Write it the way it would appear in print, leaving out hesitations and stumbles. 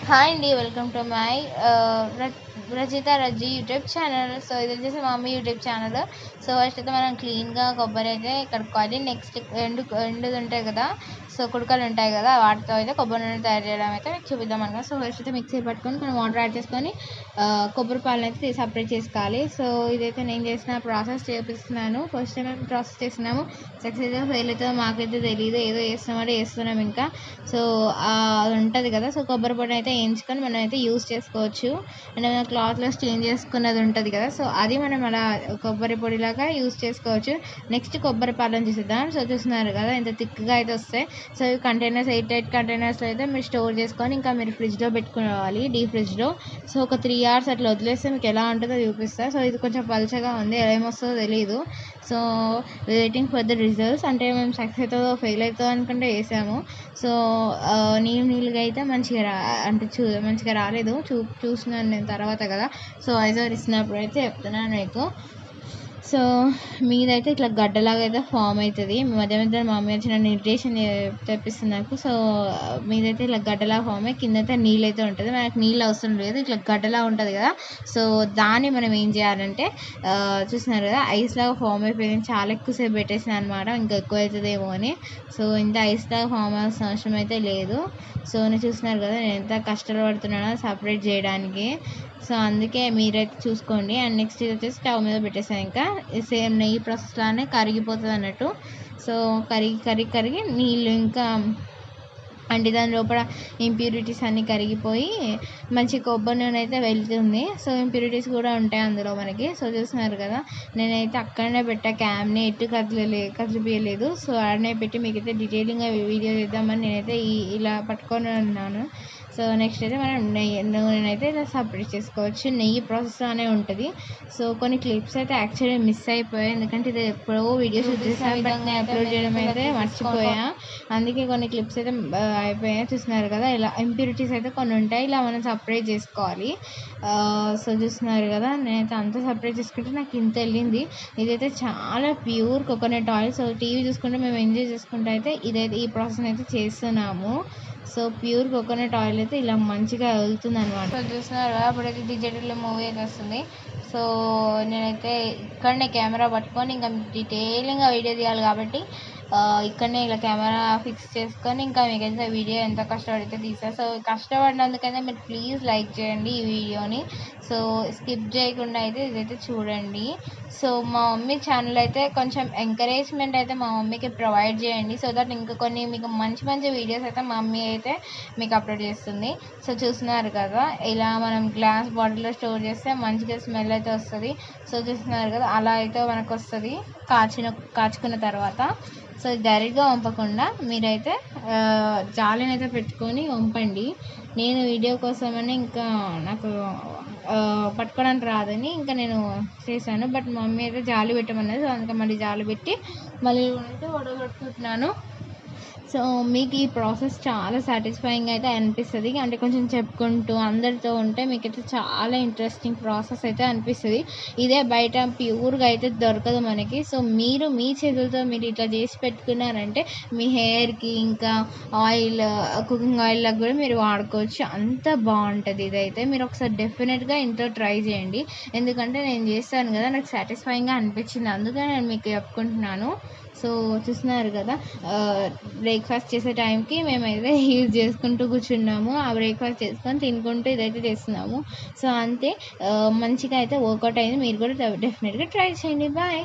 Hi అండి, welcome to my Rajitha Razi YouTube channel. So ఇది వచ్చేసి మా mummy YouTube channel. So first అయితే మనం క్లీన్గా కొబ్బరి అయితే కడుక్కోవాలి. నెక్స్ట్ ఎండుది ఉంటాయి కదా, సో కుడకలు ఉంటాయి కదా, వాటితో అయితే కొబ్బరి నూనె తయారు చేయడం అయితే మీకు చూపిద్దాం అనుకున్నాను. సో ఫస్ట్ అయితే మిక్సీ పట్టుకొని కొన్ని వాటర్ యాడ్ చేసుకొని కొబ్బరి పాలను అయితే సపరేట్ చేసుకోవాలి. సో ఇదైతే నేను చేసిన ప్రాసెస్ చేపిస్తున్నాను. ఫస్ట్ టైం మేము ప్రాసెస్ చేస్తున్నాము. సక్సెస్గా ఫెయిల్ అవుతుందో మాకైతే తెలియదు, ఏదో చేస్తున్నామంటే చేస్తున్నాం ఇంకా. సో అది ఉంటుంది కదా, సో కొబ్బరి పొడి అయితే వేయించుకొని మనం అయితే యూస్ చేసుకోవచ్చు. అండ్ మన క్లాత్లో స్టెయిన్ చేసుకున్నది ఉంటుంది కదా, సో అది మనం అలా కొబ్బరి పొడిలాగా యూస్ చేసుకోవచ్చు. నెక్స్ట్ కొబ్బరి పాలను చూసిద్దాం. సో చూస్తున్నారు కదా ఎంత థిక్గా అయితే వస్తాయి. సో ఈ కంటైనర్స్ 8 కంటైనర్స్లో అయితే మీరు స్టోర్ చేసుకొని ఇంకా మీరు ఫ్రిడ్జ్లో పెట్టుకోవాలి, డీప్ ఫ్రిడ్జ్లో. సో ఒక 3 hours అట్లా వదిలేస్తే మీకు ఎలా ఉంటుందో చూపిస్తా. సో ఇది కొంచెం పలుచగా ఉంది, ఏమొస్తుందో తెలియదు. So waiting for the results. అంటే మేము సక్సెస్ అవుతుందో ఫెయిల్ అవుతుందో అనుకుంటే వేసాము. సో నీళ్ళుగా అయితే మంచిగా అంటే మంచిగా రాలేదు. చూస్తున్నాను నేను తర్వాత కదా. సో ఐజర్ ఇచ్చినప్పుడు అయితే చెప్తున్నాను మీకు. సో మీదైతే ఇట్లా గడ్డలాగా అయితే ఫామ్ అవుతుంది. మధ్య మధ్య మా మమ్మీ వచ్చిన నిర్దేశం తెప్పిస్తుంది నాకు. సో మీదైతే ఇట్లా గడ్డలా ఫామ్ అయ్యి కింద అయితే నీళ్ళు అయితే ఉంటుంది. మనకి నీళ్ళు అవసరం లేదు, ఇట్లా గడ్డలా ఉంటుంది కదా. సో దాన్ని మనం ఏం చేయాలంటే చూస్తున్నారు కదా, ఐస్ లాగా ఫామ్ అయిపోయింది. చాలా ఎక్కువసేపు పెట్టేసిన అనమాట, ఇంకా ఎక్కువ అవుతుందేమో అని. సో ఇంత ఐస్ లాగా ఫామ్ అవ్వాల్సిన అవసరం అయితే లేదు. సో నేను చూస్తున్నారు కదా నేను ఎంత కష్టాలు పడుతున్నానో సపరేట్ చేయడానికి. సో అందుకే మీరైతే చూసుకోండి. అండ్ నెక్స్ట్ ఇది వచ్చేసి స్టవ్ మీద పెట్టేసాను. ఇంకా సేమ్ నెయ్యి ప్రాసెస్ లానే కరిగిపోతుంది అన్నట్టు. సో కరిగి నీళ్ళు ఇంకా అంటే దాని లోపల ఇంప్యూరిటీస్ అన్నీ కరిగిపోయి మంచి కొబ్బరి నూనె అయితే వెళ్తుంది. సో ఇంప్యూరిటీస్ కూడా ఉంటాయి అందులో మనకి. సో చూస్తున్నారు కదా, నేనైతే అక్కడనే పెట్టా క్యామ్ని, ఎటు కదిలిపియలేదు. సో ఆడనే పెట్టి మీకైతే డీటెయిలింగ్గా వీడియో చేద్దామని నేనైతే ఇలా పట్టుకొని ఉన్నాను. సో నెక్స్ట్ అయితే మనం నూనె అయితే ఇలా సపరేట్ చేసుకోవచ్చు. నెయ్యి ప్రాసెస్ అనే ఉంటుంది. సో కొన్ని క్లిప్స్ అయితే యాక్చువల్లీ మిస్ అయిపోయాయి, ఎందుకంటే ఇది ఎప్పుడో వీడియోస్ చూసాను బట్ నేను అప్లోడ్ చేయడం అయితే మర్చిపోయా. అందుకే కొన్ని క్లిప్స్ అయితే అయిపోయాయి. చూస్తున్నారు కదా, ఇలా ఇంప్యూరిటీస్ అయితే కొన్ని ఉంటాయి, ఇలా మనం సపరేట్ చేసుకోవాలి. సో చూస్తున్నారు కదా, నేనైతే అంతా సపరేట్ చేసుకుంటే నాకు ఇంత వెళ్ళింది. ఇదైతే చాలా pure coconut oil. So TV చూసుకుంటే మేము ఎంజాయ్ చేసుకుంటే అయితే ఇదైతే ఈ ప్రాసెస్ అయితే చేస్తున్నాము. సో ప్యూర్ కోకోనట్ ఆయిల్ అయితే ఇలా మంచిగా వెళ్తుంది అనమాట. సో చూస్తున్నారు కదా, అప్పుడైతే డిజిటల్ మూవీ అయితే వస్తుంది. సో నేనైతే ఇక్కడనే కెమెరా పట్టుకొని ఇంకా డీటెయిలింగ్గా వీడియో తీయాలి కాబట్టి ఇక్కడనే ఇలా కెమెరా ఫిక్స్ చేసుకొని ఇంకా మీకైతే వీడియో ఎంత కష్టపడితే తీసారు. సో కష్టపడినందుకైతే మీరు ప్లీజ్ లైక్ చేయండి ఈ వీడియోని. సో స్కిప్ చేయకుండా అయితే ఇదైతే చూడండి. సో మా మమ్మీ ఛానల్ అయితే కొంచెం ఎంకరేజ్మెంట్ అయితే మా మమ్మీకి ప్రొవైడ్ చేయండి. సో దట్ ఇంకా కొన్ని మీకు మంచి మంచి వీడియోస్ అయితే మా మమ్మీ అయితే మీకు అప్లోడ్ చేస్తుంది. సో చూస్తున్నారు కదా, ఇలా మనం గ్లాస్ బాటిల్లో స్టోర్ చేస్తే మంచిగా స్మెల్ అయితే వస్తుంది. సో చూస్తున్నారు కదా, అలా అయితే మనకు వస్తుంది కాచుకున్న తర్వాత. సో డైరెక్ట్గా వంపకుండా మీరైతే జాలిని అయితే పెట్టుకొని వంపండి. నేను వీడియో కోసమని ఇంకా నాకు పట్టుకోవడానికి రాదని ఇంకా నేను చేశాను. బట్ మా మమ్మీ అయితే జాలి పెట్టమన్నది. సో అందుకే మళ్ళీ జాలి పెట్టి మళ్ళీ అయితే వడగట్టుకుంటున్నాను. సో మీకు ఈ ప్రాసెస్ చాలా సాటిస్ఫైయింగ్ అయితే అనిపిస్తుంది. అంటే కొంచెం చెప్పుకుంటూ అందరితో ఉంటే మీకైతే చాలా ఇంట్రెస్టింగ్ ప్రాసెస్ అయితే అనిపిస్తుంది. ఇదే బయట ప్యూర్గా అయితే దొరకదు మనకి. సో మీరు మీ చేతులతో మీరు ఇట్లా చేసి పెట్టుకున్నారంటే మీ హెయిర్కి ఇంకా ఆయిల్, కుకింగ్ ఆయిల్లకు కూడా మీరు వాడుకోవచ్చు. అంత బాగుంటుంది. ఇదైతే మీరు ఒకసారి డెఫినెట్గా ఇంట్లో ట్రై చేయండి. ఎందుకంటే నేను చేస్తాను కదా, నాకు సాటిస్ఫైయింగ్గా అనిపించింది, అందుకే నేను మీకు చెప్పుకుంటున్నాను. సో చూస్తున్నారు కదా, బ్రేక్ఫాస్ట్ చేసే టైంకి మేమైతే యూజ్ చేసుకుంటూ కూర్చున్నాము. ఆ బ్రేక్ఫాస్ట్ చేసుకొని తినుకుంటూ ఇదైతే చేస్తున్నాము. సో అంతే, మంచిగా అయితే వర్కౌట్ అయింది. మీరు కూడా డెఫినెట్గా ట్రై చేయండి. బాయ్.